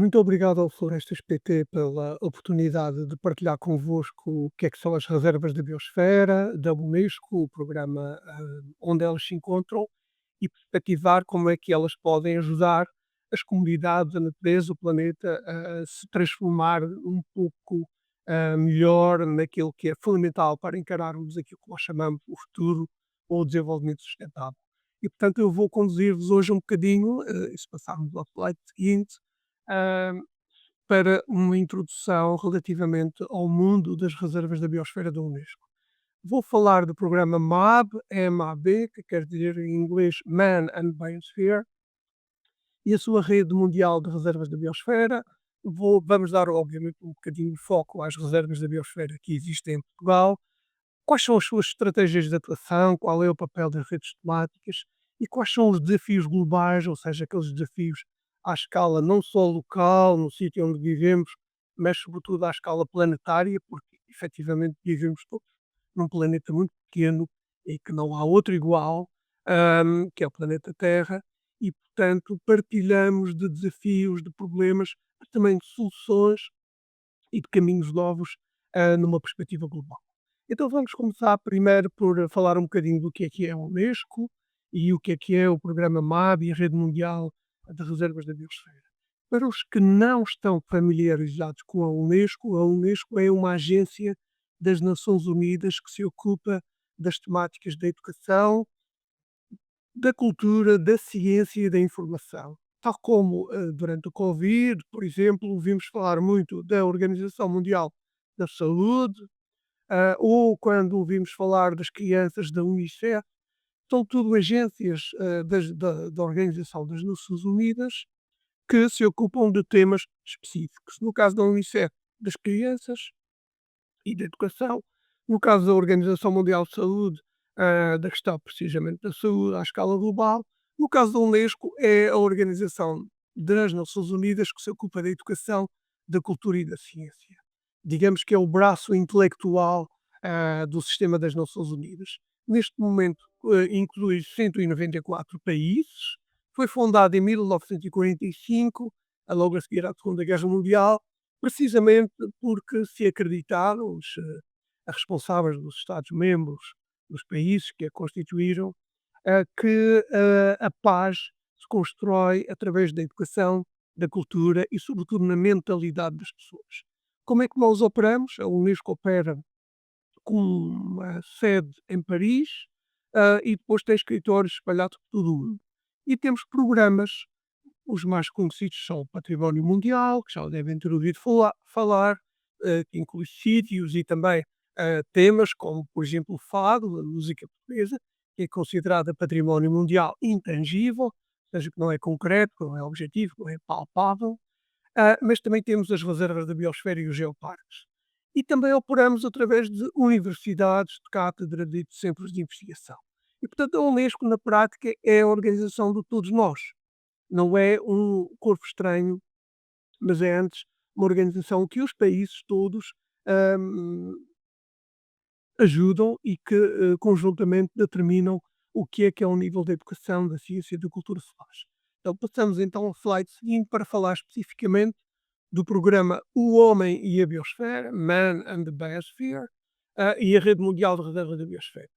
Muito obrigado ao Florestas PT pela oportunidade de partilhar convosco o que são as reservas da biosfera, da Unesco, o programa onde elas se encontram e perspectivar como é que elas podem ajudar as comunidades, a natureza, o planeta a se transformar um pouco melhor naquilo que é fundamental para encararmos aquilo que nós chamamos o futuro ou o desenvolvimento sustentável. E, portanto, eu vou conduzir-vos hoje um bocadinho, e se passarmos ao slide seguinte, ah, para uma introdução relativamente ao mundo das reservas da biosfera da Unesco. Vou falar do programa MAB, MAB, que quer dizer em inglês Man and Biosphere, e a sua rede mundial de reservas da biosfera. Vamos dar, obviamente, um bocadinho de foco às reservas da biosfera que existem em Portugal, quais são as suas estratégias de atuação, qual é o papel das redes temáticas e quais são os desafios globais, ou seja, aqueles desafios à escala não só local, no sítio onde vivemos, mas sobretudo à escala planetária, porque efetivamente vivemos todos num planeta muito pequeno e que não há outro igual, que é o planeta Terra, e portanto partilhamos de desafios, de problemas, mas também de soluções e de caminhos novos numa perspectiva global. Então vamos começar primeiro por falar um bocadinho do que é a Unesco e o que é o programa MAB e a Rede Mundial de Reservas da Biosfera. Para os que não estão familiarizados com a Unesco é uma agência das Nações Unidas que se ocupa das temáticas da educação, da cultura, da ciência e da informação. Tal como durante o Covid, por exemplo, ouvimos falar muito da Organização Mundial da Saúde, ou quando ouvimos falar das crianças da Unicef, são tudo agências da Organização das Nações Unidas que se ocupam de temas específicos. No caso da Unicef, das crianças e da educação. No caso da Organização Mundial de Saúde, da questão precisamente da saúde à escala global. No caso da Unesco, é a Organização das Nações Unidas que se ocupa da educação, da cultura e da ciência. Digamos que é o braço intelectual do sistema das Nações Unidas. Neste momento, inclui 194 países. Foi fundado em 1945, logo a seguir à Segunda Guerra Mundial, precisamente porque se acreditaram os responsáveis dos Estados-membros dos países que a constituíram, que a paz se constrói através da educação, da cultura e, sobretudo, na mentalidade das pessoas. Como é que nós operamos? A Unesco opera com uma sede em Paris, e depois tem escritórios espalhados por todo o mundo. E temos programas, os mais conhecidos são o Património Mundial, que já devem ter ouvido falar, que inclui sítios e também temas como, por exemplo, o fado, a música portuguesa, que é considerada património mundial intangível, ou seja, que não é concreto, que não é objetivo, que não é palpável. Mas também temos as reservas da biosfera e os geoparques. E também operamos através de universidades, de cátedras e de centros de investigação. E, portanto, a Unesco, na prática, é a organização de todos nós. Não é um corpo estranho, mas é antes uma organização que os países todos hum, ajudam e que conjuntamente determinam o que é o nível da educação, da ciência e da cultura se faz. Então passamos então ao slide seguinte para falar especificamente do programa O Homem e a Biosfera, Man and the Biosphere, e a Rede Mundial de Reserva da Biosfera.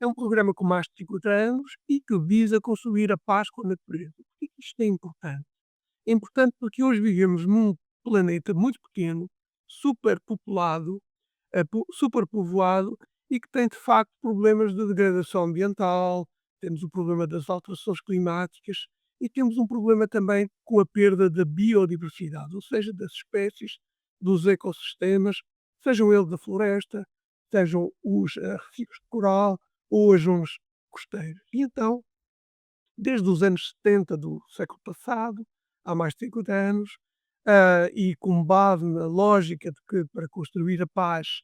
É um programa com mais de 50 anos e que visa construir a paz com a natureza. Por que isto é importante? É importante porque hoje vivemos num planeta muito pequeno, superpopulado, superpovoado e que tem de facto problemas de degradação ambiental, temos o problema das alterações climáticas e temos um problema também com a perda da biodiversidade, ou seja, das espécies, dos ecossistemas, sejam eles da floresta, sejam os recifes de coral ou as zonas costeiras. E então, desde os anos 70 do século passado, há mais de 50 anos, e com base na lógica de que para construir a paz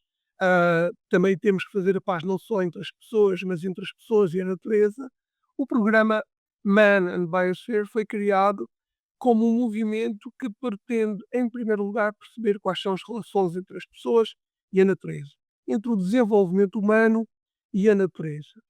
também temos que fazer a paz não só entre as pessoas, mas entre as pessoas e a natureza, o programa Man and Biosphere foi criado como um movimento que pretende, em primeiro lugar, perceber quais são as relações entre as pessoas e a natureza, entre o desenvolvimento humano e a natureza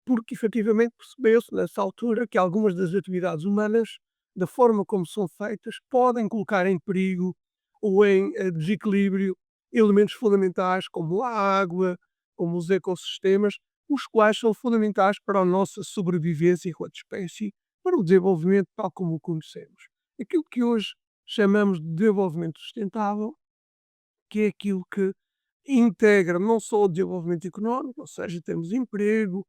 porque efetivamente percebeu-se nessa altura que algumas das atividades humanas da forma como são feitas, podem colocar em perigo ou em desequilíbrio elementos fundamentais como a água, como os ecossistemas, os quais são fundamentais para a nossa sobrevivência enquanto espécie, para o desenvolvimento tal como o conhecemos. Aquilo que hoje chamamos de desenvolvimento sustentável, que é aquilo que integra não só o desenvolvimento económico, ou seja, termos emprego,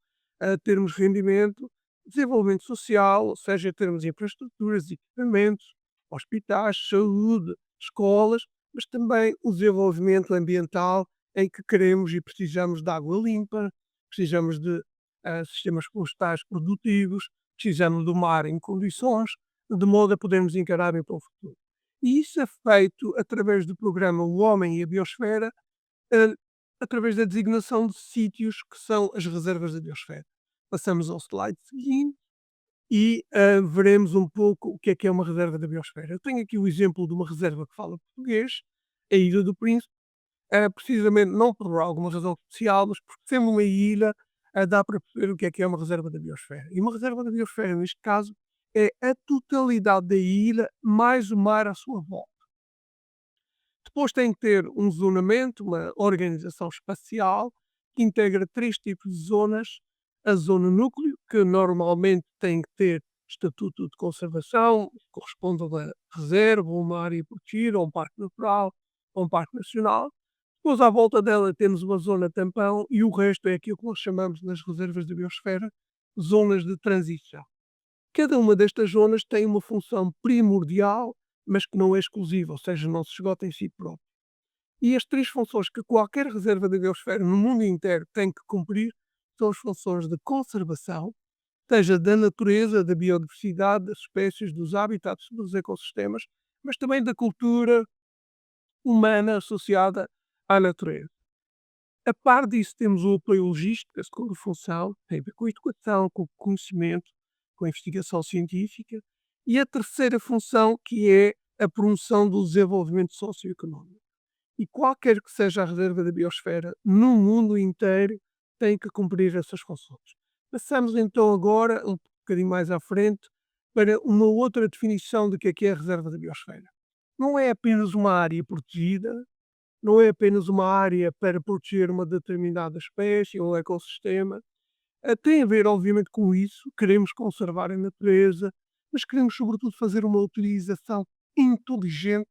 termos rendimento, desenvolvimento social, ou seja, termos infraestruturas, equipamentos, hospitais, saúde, escolas, mas também o desenvolvimento ambiental em que queremos e precisamos de água limpa, precisamos de sistemas florestais produtivos, precisamos do mar em condições, de modo a podermos encarar bem para o futuro. E isso é feito através do programa O Homem e a Biosfera, eh, através da designação de sítios que são as reservas da biosfera. Passamos ao slide seguinte e veremos um pouco o que é uma reserva da biosfera. Eu tenho aqui o exemplo de uma reserva que fala português, a Ilha do Príncipe, precisamente não por alguma razão especial, mas porque sendo uma ilha, dá para perceber o que é uma reserva da biosfera. E uma reserva da biosfera, neste caso, é a totalidade da ilha mais o mar à sua volta. Depois tem que ter um zonamento, uma organização espacial, que integra 3 tipos de zonas. A zona núcleo, que normalmente tem que ter estatuto de conservação, corresponde a uma reserva, uma área protegida, ou um parque natural, ou um parque nacional. Depois, à volta dela, temos uma zona tampão e o resto é aquilo que nós chamamos nas reservas da biosfera, zonas de transição. Cada uma destas zonas tem uma função primordial, mas que não é exclusiva, ou seja, não se esgota em si próprio. E as 3 funções que qualquer reserva da biosfera no mundo inteiro tem que cumprir são as funções de conservação, seja da natureza, da biodiversidade, das espécies, dos habitats, dos ecossistemas, mas também da cultura humana associada à natureza. A par disso, temos o apoio logístico, a segunda função, tem a ver com a educação, com o conhecimento, com a investigação científica, e a terceira função, que é a promoção do desenvolvimento socioeconómico. E qualquer que seja a reserva da biosfera no mundo inteiro tem que cumprir essas funções. Passamos então agora, um bocadinho mais à frente, para uma outra definição do que é a reserva da biosfera. Não é apenas uma área protegida, não é apenas uma área para proteger uma determinada espécie ou ecossistema. Tem a ver, obviamente, com isso. Queremos conservar a natureza, mas queremos, sobretudo, fazer uma utilização inteligente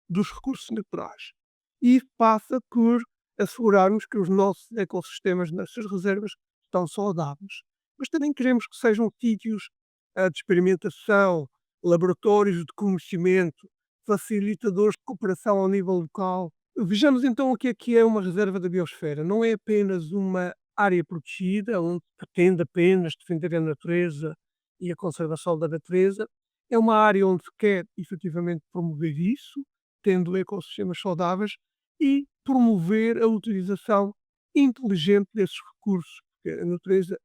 dos recursos naturais. E isso passa por assegurarmos que os nossos ecossistemas nessas reservas estão saudáveis. Mas também queremos que sejam sítios de experimentação, laboratórios de conhecimento, facilitadores de cooperação ao nível local. Vejamos então o que é uma reserva da biosfera. Não é apenas uma área protegida, onde pretende apenas defender a natureza e a conservação da natureza. É uma área onde se quer efetivamente promover isso, tendo ecossistemas saudáveis e promover a utilização inteligente desses recursos, porque a natureza,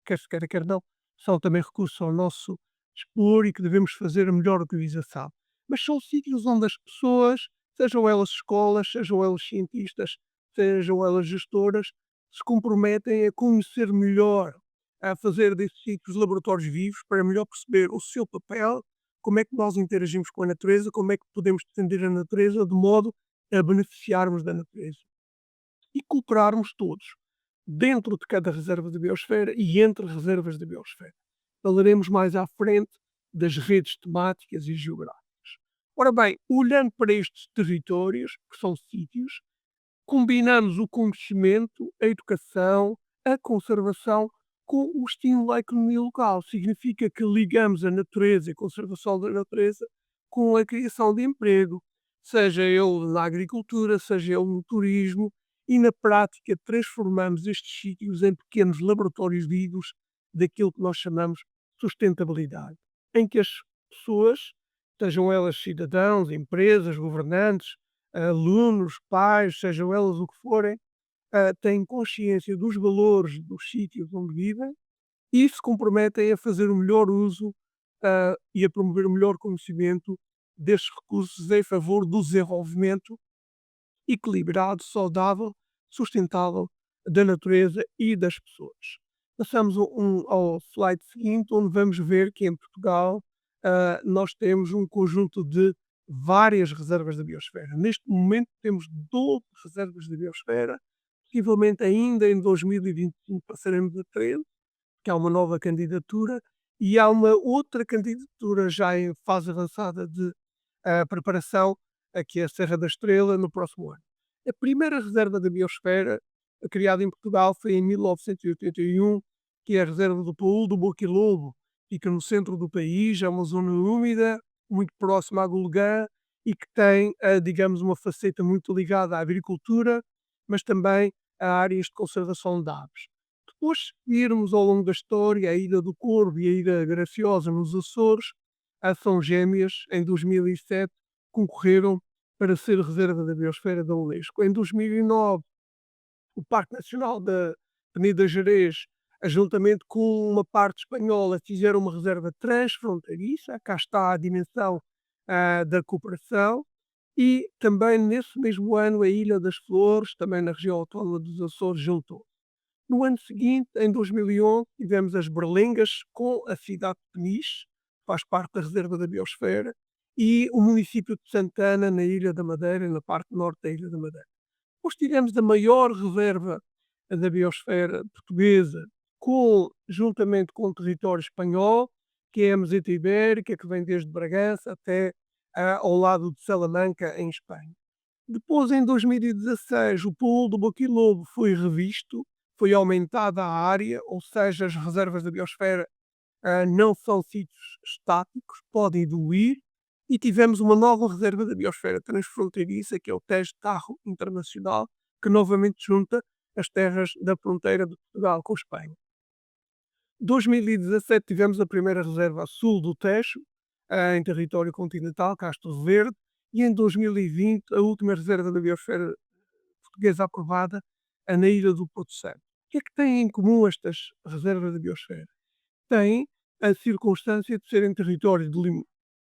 quer se queira, quer não, são também recursos ao nosso dispor e que devemos fazer a melhor utilização. Mas são sítios onde as pessoas, sejam elas escolas, sejam elas cientistas, sejam elas gestoras, se comprometem a conhecer melhor, a fazer desses sítios laboratórios vivos para melhor perceber o seu papel, como é que nós interagimos com a natureza, como é que podemos defender a natureza de modo a beneficiarmos da natureza e cooperarmos todos dentro de cada reserva de biosfera e entre reservas de biosfera. Falaremos mais à frente das redes temáticas e geográficas. Ora bem, olhando para estes territórios, que são sítios, combinamos o conhecimento, a educação, a conservação com o estímulo à economia local. Significa que ligamos a natureza e a conservação da natureza com a criação de emprego, seja ele na agricultura, seja ele no turismo, e na prática transformamos estes sítios em pequenos laboratórios vivos daquilo que nós chamamos sustentabilidade, em que as pessoas, sejam elas cidadãos, empresas, governantes, alunos, pais, sejam elas o que forem, têm consciência dos valores dos sítios onde vivem e se comprometem a fazer o melhor uso e a promover o melhor conhecimento destes recursos em favor do desenvolvimento equilibrado, saudável, sustentável da natureza e das pessoas. Passamos ao slide seguinte, onde vamos ver que em Portugal nós temos um conjunto de várias reservas da biosfera. Neste momento temos 12 reservas da biosfera, possivelmente ainda em 2025 passaremos a 13, que há uma nova candidatura, e há uma outra candidatura já em fase avançada de preparação, que é a Serra da Estrela, no próximo ano. A primeira reserva da biosfera, criada em Portugal, foi em 1981, que é a reserva do Paul do Boquilobo. Fica no centro do país, é uma zona úmida, muito próxima à Gulgã, e que tem, digamos, uma faceta muito ligada à agricultura, mas também a áreas de conservação de aves. Depois, se irmos ao longo da história, a Ilha do Corvo e a Ilha Graciosa nos Açores, são gêmeas, em 2007 concorreram para ser reserva da biosfera da Unesco. Em 2009, o Parque Nacional da Peneda Gerês, juntamente com uma parte espanhola, fizeram uma reserva transfronteiriça. Cá está a dimensão da cooperação. E também nesse mesmo ano a Ilha das Flores, também na região autónoma dos Açores, juntou. No ano seguinte, em 2011, tivemos as Berlengas com a cidade de Peniche, faz parte da reserva da biosfera, e o município de Santana, na Ilha da Madeira, na parte norte da Ilha da Madeira. Depois tivemos a maior reserva da biosfera portuguesa, juntamente com o território espanhol, que é a Meseta Ibérica, que vem desde Bragança até ao lado de Salamanca, em Espanha. Depois, em 2016, o pool do Boquilobo foi revisto, foi aumentada a área, ou seja, as reservas da biosfera não são sítios estáticos, podem evoluir, e tivemos uma nova reserva da biosfera transfronteiriça, que é o Tejo de Tajo Internacional, que novamente junta as terras da fronteira de Portugal com Espanha. Em 2017 tivemos a primeira reserva a sul do Tejo, em território continental, Castro Verde, e em 2020 a última reserva da biosfera portuguesa aprovada, na ilha do Porto Santo. O que é que têm em comum estas reservas da biosfera? Têm a circunstância de serem territórios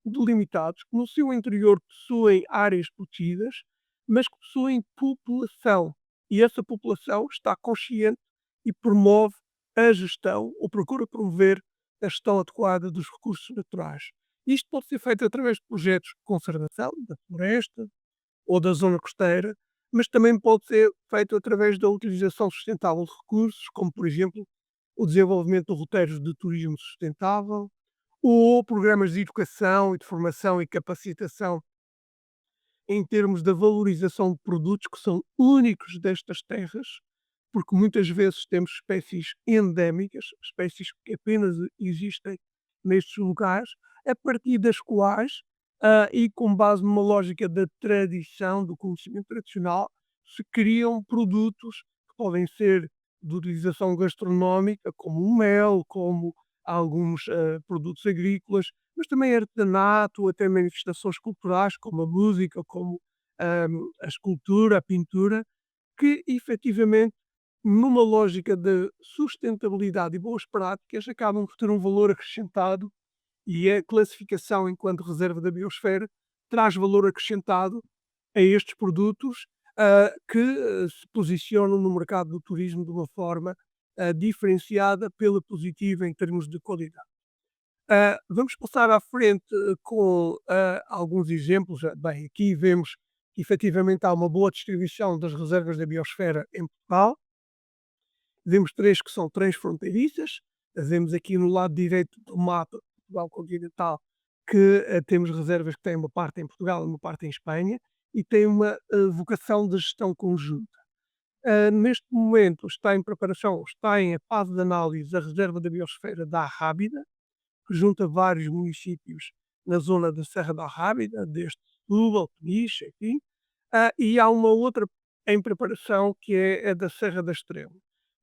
delimitados, que no seu interior possuem áreas protegidas, mas que possuem população. E essa população está consciente e promove a gestão, ou procura promover a gestão adequada dos recursos naturais. Isto pode ser feito através de projetos de conservação da floresta ou da zona costeira, mas também pode ser feito através da utilização sustentável de recursos, como, por exemplo, o desenvolvimento de roteiros de turismo sustentável, ou programas de educação e de formação e capacitação em termos da valorização de produtos que são únicos destas terras, porque muitas vezes temos espécies endémicas, espécies que apenas existem nestes lugares, a partir das quais, e com base numa lógica da tradição, do conhecimento tradicional, se criam produtos que podem ser de utilização gastronómica, como o mel, como alguns produtos agrícolas, mas também artesanato, ou até manifestações culturais, como a música, como a escultura, a pintura, que efetivamente, numa lógica de sustentabilidade e boas práticas, acabam por ter um valor acrescentado, e a classificação enquanto reserva da biosfera traz valor acrescentado a estes produtos que se posicionam no mercado do turismo de uma forma diferenciada pela positiva em termos de qualidade. Vamos passar à frente com alguns exemplos. Bem, aqui vemos que efetivamente há uma boa distribuição das reservas da biosfera em Portugal. Vemos três que são transfronteiriças. Vemos aqui no lado direito do mapa de Portugal continental que temos reservas que têm uma parte em Portugal e uma parte em Espanha, e têm uma vocação de gestão conjunta. Neste momento está em preparação, está em fase de análise a reserva da biosfera da Arrábida, que junta vários municípios na zona da Serra da Arrábida, desde Setúbal, Peniche, enfim. E há uma outra em preparação, que é a da Serra da Estrela.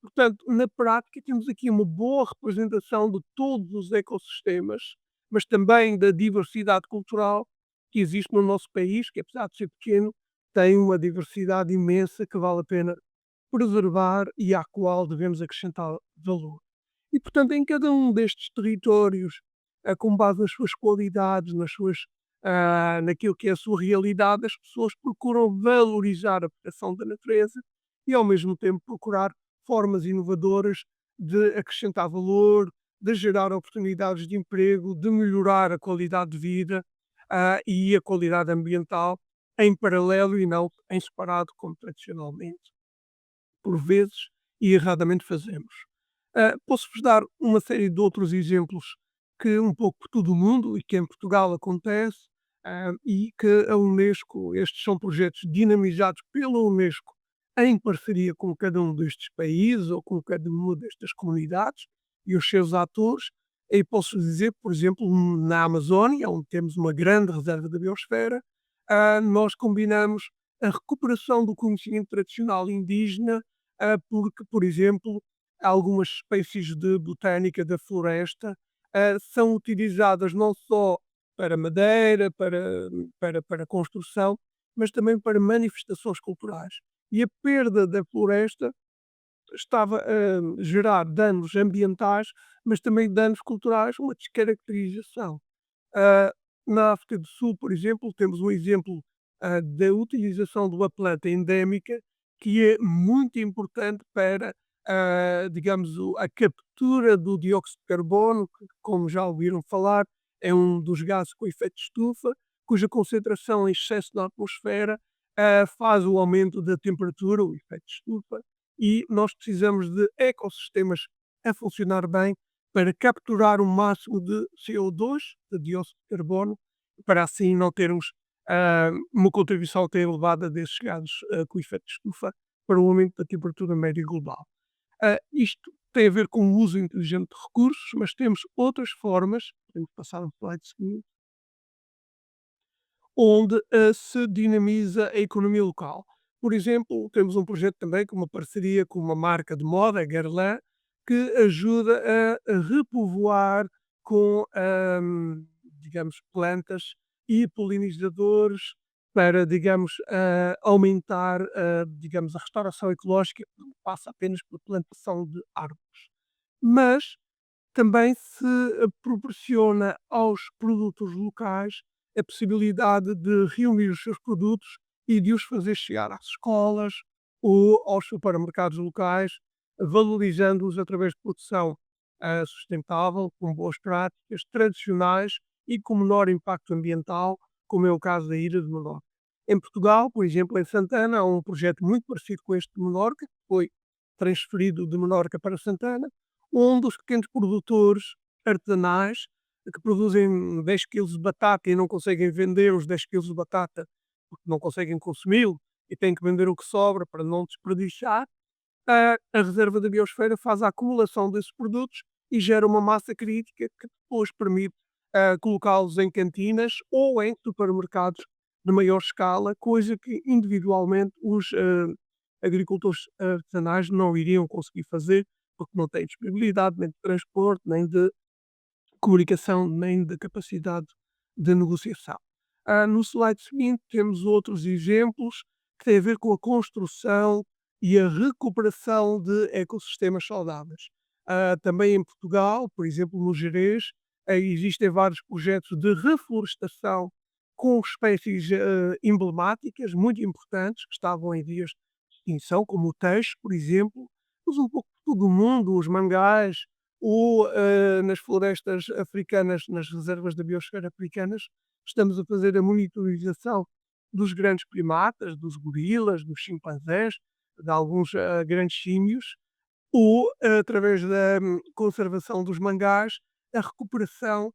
Portanto, na prática, temos aqui uma boa representação de todos os ecossistemas, mas também da diversidade cultural que existe no nosso país, que apesar de ser pequeno, tem uma diversidade imensa que vale a pena preservar e à qual devemos acrescentar valor. E, portanto, em cada um destes territórios, com base nas suas qualidades, naquilo que é a sua realidade, as pessoas procuram valorizar a proteção da natureza e, ao mesmo tempo, procurar formas inovadoras de acrescentar valor, de gerar oportunidades de emprego, de melhorar a qualidade de vida, e a qualidade ambiental em paralelo e não em separado, como tradicionalmente, por vezes e erradamente fazemos. Posso-vos dar uma série de outros exemplos que um pouco por todo o mundo e que em Portugal acontece, e que a Unesco, estes são projetos dinamizados pela Unesco em parceria com cada um destes países ou com cada uma destas comunidades e os seus atores. E posso dizer, por exemplo, na Amazónia, onde temos uma grande reserva da biosfera, nós combinamos a recuperação do conhecimento tradicional indígena, porque, por exemplo, algumas espécies de botânica da floresta são utilizadas não só para madeira, para construção, mas também para manifestações culturais. E a perda da floresta estava a gerar danos ambientais, mas também danos culturais, uma descaracterização. Ah, Na África do Sul, por exemplo, temos um exemplo da utilização de uma planta endémica que é muito importante para, digamos, a captura do dióxido de carbono, que, como já ouviram falar, é um dos gases com efeito de estufa, cuja concentração em excesso na atmosfera faz o aumento da temperatura, o efeito de estufa, e nós precisamos de ecossistemas a funcionar bem para capturar o máximo de CO2, de dióxido de carbono, para assim não termos uma contribuição tão elevada desses gases com efeito de estufa para o aumento da temperatura média global. Isto tem a ver com o uso inteligente de recursos, mas temos outras formas, podemos passar no slide seguinte, onde se dinamiza a economia local. Por exemplo, temos um projeto também com uma parceria com uma marca de moda, a Guerlain, que ajuda a repovoar com, digamos, plantas e polinizadores para, digamos, aumentar, digamos, a restauração ecológica, que não passa apenas pela plantação de árvores. Mas também se proporciona aos produtores locais a possibilidade de reunir os seus produtos e de os fazer chegar às escolas ou aos supermercados locais, valorizando-os através de produção sustentável, com boas práticas, tradicionais e com menor impacto ambiental, como é o caso da Ilha de Menorca. Em Portugal, por exemplo, em Santana, há um projeto muito parecido com este de Menorca, que foi transferido de Menorca para Santana, onde os pequenos produtores artesanais que produzem 10 quilos de batata e não conseguem vender os 10 quilos de batata porque não conseguem consumi-lo e têm que vender o que sobra para não desperdiciar, a reserva da biosfera faz a acumulação desses produtos e gera uma massa crítica que depois permite colocá-los em cantinas ou em supermercados de maior escala, coisa que individualmente os agricultores artesanais não iriam conseguir fazer porque não têm disponibilidade nem de transporte, nem de comunicação, nem de capacidade de negociação. No slide seguinte temos outros exemplos que têm a ver com a construção e a recuperação de ecossistemas saudáveis. Também em Portugal, por exemplo, no Gerês, existem vários projetos de reflorestação com espécies emblemáticas, muito importantes, que estavam em vias de extinção, como o teixe, por exemplo, mas um pouco por todo o mundo, os mangás, ou nas florestas africanas, nas reservas da biosfera africanas, estamos a fazer a monitorização dos grandes primatas, dos gorilas, dos chimpanzés, de alguns grandes símios, ou através da conservação dos mangás, a recuperação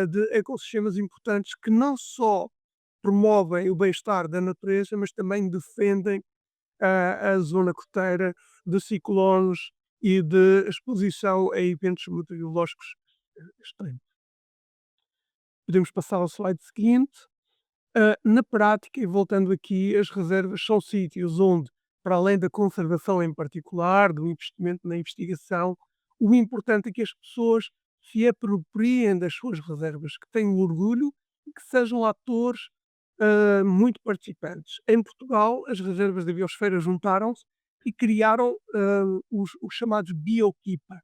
de ecossistemas importantes que não só promovem o bem-estar da natureza, mas também defendem a zona costeira de ciclones e de exposição a eventos meteorológicos extremos. Podemos passar ao slide seguinte. Na prática, e voltando aqui, as reservas são sítios onde, para além da conservação em particular, do investimento na investigação, o importante é que as pessoas se apropriem das suas reservas, que tenham orgulho e que sejam atores muito participantes. Em Portugal, as reservas da biosfera juntaram-se e criaram os chamados biokeeper.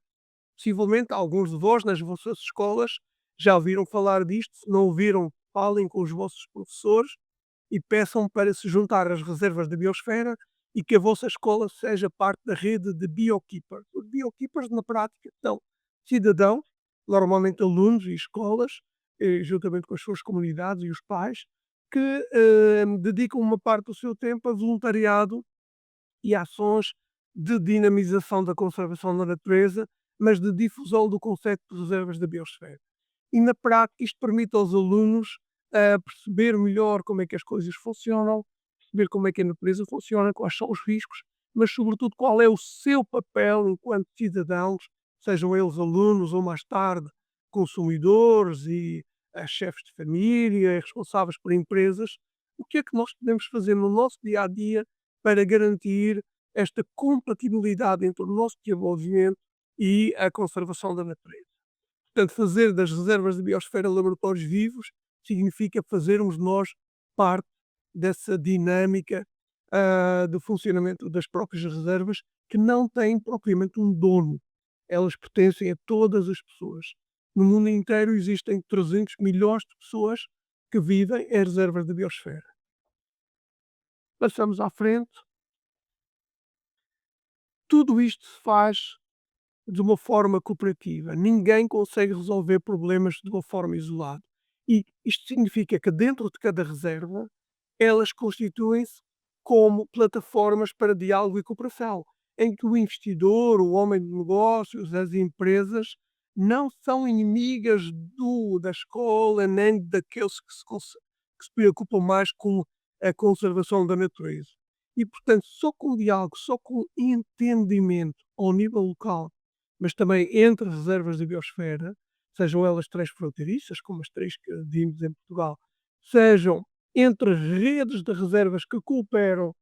Possivelmente alguns de vós nas vossas escolas já ouviram falar disto, se não ouviram, falem com os vossos professores e peçam para se juntar às reservas da biosfera e que a vossa escola seja parte da rede de biokeepers. Os biokeepers, na prática, são cidadãos normalmente alunos e escolas, juntamente com as suas comunidades e os pais, que dedicam uma parte do seu tempo a voluntariado e ações de dinamização da conservação da natureza, mas de difusão do conceito de reservas da biosfera. E na prática isto permite aos alunos perceber melhor como é que as coisas funcionam, perceber como é que a natureza funciona, quais são os riscos, mas sobretudo qual é o seu papel enquanto cidadãos, sejam eles alunos ou mais tarde consumidores e chefes de família, responsáveis por empresas, o que é que nós podemos fazer no nosso dia a dia para garantir esta compatibilidade entre o nosso desenvolvimento e a conservação da natureza. Portanto, fazer das reservas de biosfera laboratórios vivos significa fazermos nós parte dessa dinâmica de funcionamento das próprias reservas, que não têm propriamente um dono. Elas pertencem a todas as pessoas. No mundo inteiro existem 300 milhões de pessoas que vivem em reservas de biosfera. Passamos à frente. Tudo isto se faz de uma forma cooperativa. Ninguém consegue resolver problemas de uma forma isolada. E isto significa que dentro de cada reserva, elas constituem-se como plataformas para diálogo e cooperação, em que o investidor, o homem de negócios, as empresas, não são inimigas da escola nem daqueles que se preocupam mais com a conservação da natureza. E, portanto, só com diálogo, só com entendimento ao nível local, mas também entre reservas da biosfera, sejam elas transfronteiriças, como as três que vimos em Portugal, sejam entre as redes de reservas que cooperam,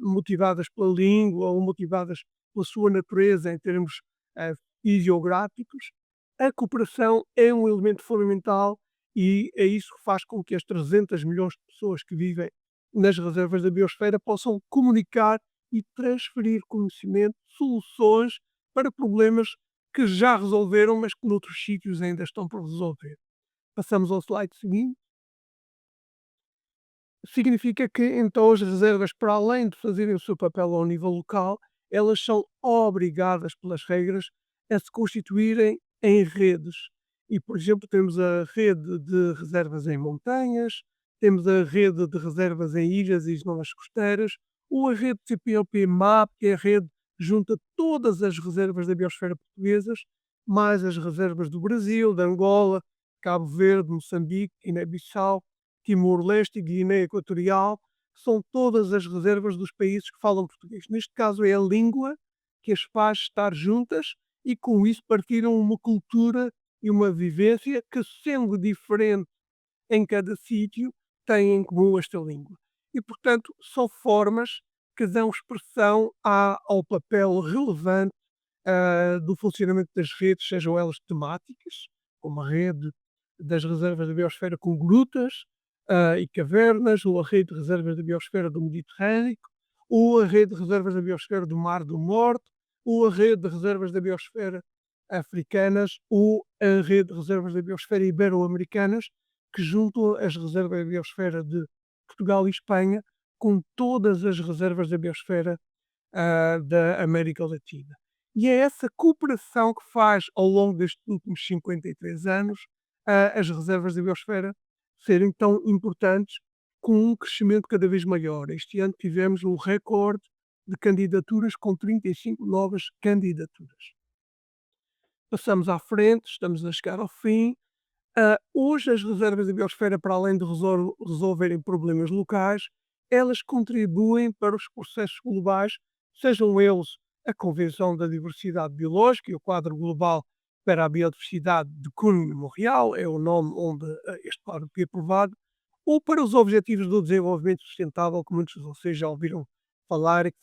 motivadas pela língua ou motivadas pela sua natureza em termos ah, fisiográficos, a cooperação é um elemento fundamental e é isso que faz com que as 300 milhões de pessoas que vivem nas reservas da biosfera possam comunicar e transferir conhecimento, soluções para problemas que já resolveram, mas que noutros sítios ainda estão por resolver. Passamos ao slide seguinte. Significa que então as reservas, para além de fazerem o seu papel ao nível local, elas são obrigadas pelas regras a se constituírem em redes. E, por exemplo, temos a rede de reservas em montanhas, temos a rede de reservas em ilhas e zonas costeiras, ou a rede CPLP-MAP, que é a rede que junta todas as reservas da biosfera portuguesas, mais as reservas do Brasil, de Angola, Cabo Verde, Moçambique, Guiné-Bissau, Timor-Leste e Guiné Equatorial, são todas as reservas dos países que falam português. Neste caso é a língua que as faz estar juntas e com isso partilham uma cultura e uma vivência que, sendo diferente em cada sítio, têm em comum esta língua. E, portanto, são formas que dão expressão ao papel relevante do funcionamento das redes, sejam elas temáticas, como a rede das reservas da biosfera com grutas e cavernas, ou a rede de reservas da biosfera do Mediterrâneo, ou a rede de reservas da biosfera do Mar do Norte, ou a rede de reservas da biosfera africanas, ou a rede de reservas da biosfera ibero-americanas, que juntam as reservas da biosfera de Portugal e Espanha com todas as reservas da biosfera da América Latina. E é essa cooperação que faz, ao longo destes últimos 53 anos, as reservas da biosfera serem tão importantes, com um crescimento cada vez maior. Este ano tivemos um recorde de candidaturas, com 35 novas candidaturas. Passamos à frente, estamos a chegar ao fim. Hoje as reservas da biosfera, para além de resolverem problemas locais, elas contribuem para os processos globais, sejam eles a Convenção da Diversidade Biológica e o Quadro Global para a Biodiversidade de Cunha Memorial, é o nome onde este quadro foi aprovado, ou para os Objetivos do Desenvolvimento Sustentável, que muitos de vocês já ouviram falar e que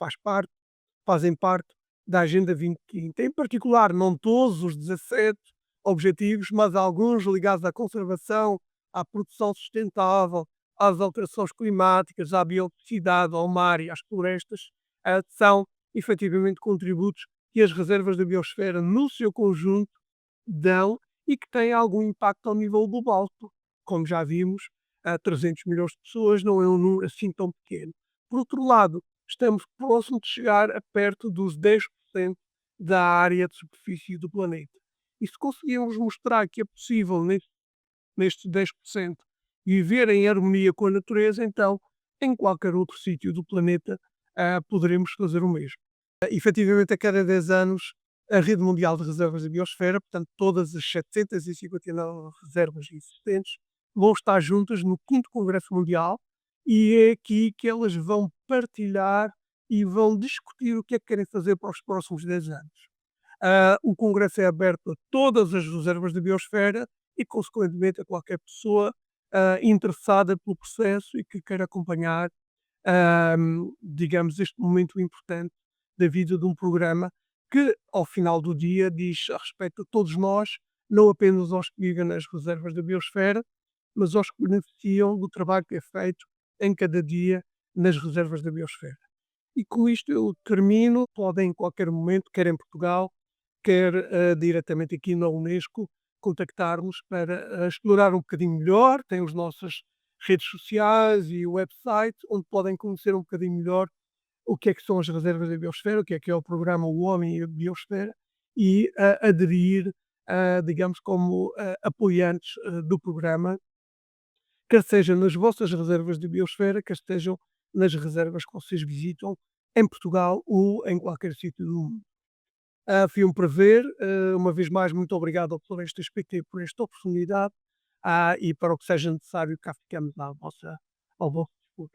fazem parte da Agenda 2030. Em particular, não todos os 17 objetivos, mas alguns ligados à conservação, à produção sustentável, às alterações climáticas, à biodiversidade, ao mar e às florestas, são efetivamente contributos que as reservas da biosfera, no seu conjunto, dão e que têm algum impacto ao nível global. Como já vimos, 300 milhões de pessoas não é um número assim tão pequeno. Por outro lado, estamos próximos de chegar a perto dos 10% da área de superfície do planeta. E se conseguirmos mostrar que é possível nestes 10% viver em harmonia com a natureza, então em qualquer outro sítio do planeta poderemos fazer o mesmo. Efetivamente, a cada 10 anos, a Rede Mundial de Reservas da Biosfera, portanto, todas as 759 reservas existentes, vão estar juntas no quinto Congresso Mundial e é aqui que elas vão partilhar e vão discutir o que é que querem fazer para os próximos 10 anos. O Congresso é aberto a todas as reservas da biosfera e, consequentemente, a qualquer pessoa interessada pelo processo e que queira acompanhar, digamos, este momento importante da vida de um programa que, ao final do dia, diz a respeito a todos nós, não apenas aos que vivem nas reservas da biosfera, mas aos que beneficiam do trabalho que é feito em cada dia nas reservas da biosfera. E com isto eu termino. Podem, em qualquer momento, quer em Portugal, quer diretamente aqui na Unesco, contactar-nos para explorar um bocadinho melhor. Tem as nossas redes sociais e o website, onde podem conhecer um bocadinho melhor o que é que são as reservas da biosfera, o que é o programa O Homem e a Biosfera, e aderir, digamos, como apoiantes do programa, quer seja nas vossas reservas de biosfera, quer estejam nas reservas que vocês visitam em Portugal ou em qualquer sítio do mundo. Foi um prazer, uma vez mais, muito obrigado por este aspecto e por esta oportunidade, e para o que seja necessário, cá ficamos ao vosso dispor.